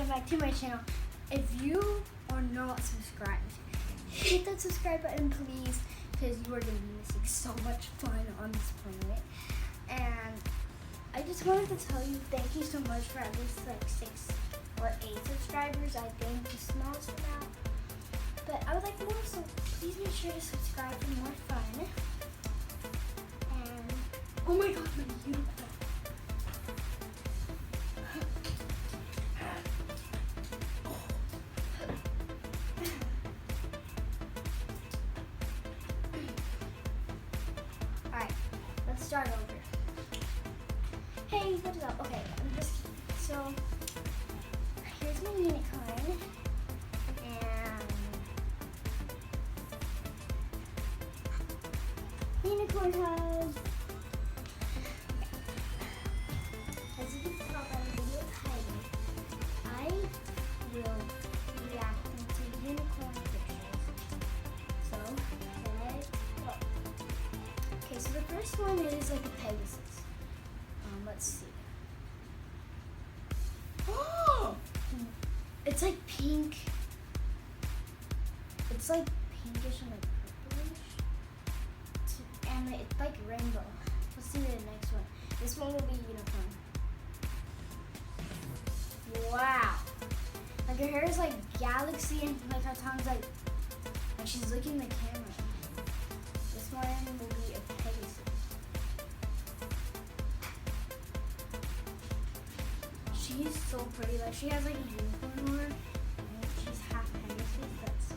back to my channel. If you are not subscribed, hit that subscribe button please, because you are going to be missing so much fun on this planet. And I just wanted to tell you thank you so much for at least like 6 or 8 subscribers. I think the smallest amount, but I would like more, so please make sure to subscribe for more fun. And oh my god, my unicorn. Alright, let's start over. Hey, what is up? Okay, I'm just kidding. So, here's my unicorn. And unicorn hug. As you can tell by the video title, I will be reacting to unicorn pictures. So, let's go. Okay, so the first one is like a Pegasus. Let's see. Oh! It's like pink. It's like pinkish and like purplish. And it's like rainbow. Let's see the next one. This one will be unicorn. Wow. Like her hair is like galaxy and like her tongue's like she's looking at the camera. This one will be a Pegasus. She's so pretty. Like she has like a unicorn horn and she's half Pegasus. That's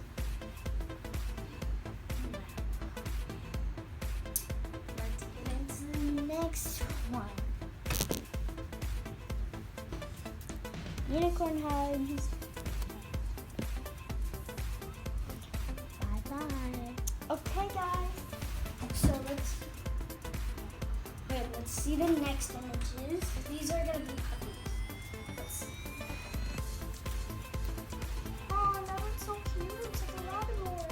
let's get into the next one. Unicorn hugs. Bye bye. Okay guys. So let's see the next images. These are gonna be puppies. Let's see. Oh, that one's so cute. It's like a Labrador.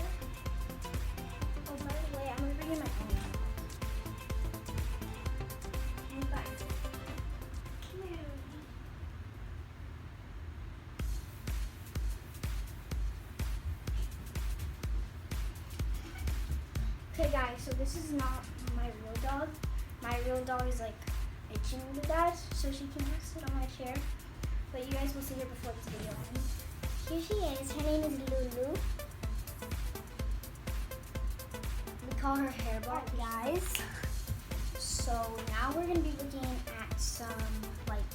Oh, by the way, I'm gonna bring in my own. Come back. Come here. Okay guys, so this is not my real dog. My real dog is like itching to death, so she can just sit on my chair. But you guys will see her before this video ends. Here she is. Her name is Lulu. We call her Hairball, guys. So now we're gonna be looking at some like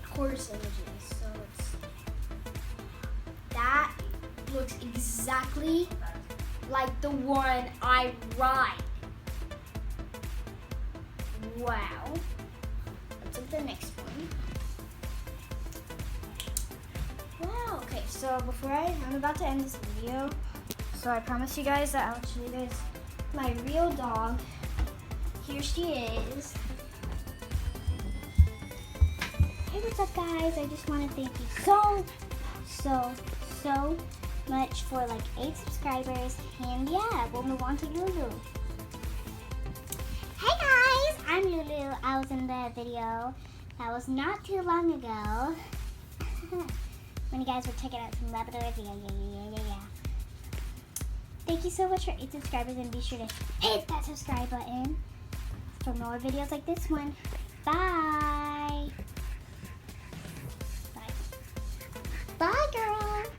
horse images. So let's see. That looks exactly like the one I ride. Wow. Let's look at the next one. Wow. Okay, so I'm about to end this video. So I promised you guys that I'll show you guys my real dog. Here she is. Hey, what's up guys? I just want to thank you so much for like 8 subscribers, and yeah, we'll move on to Lulu. Hey guys, I'm Lulu. I was in the video that was not too long ago when you guys were checking out some Labradors. Yeah. Thank you so much for 8 subscribers, and be sure to hit that subscribe button for more videos like this one. Bye. Bye. Bye, girls.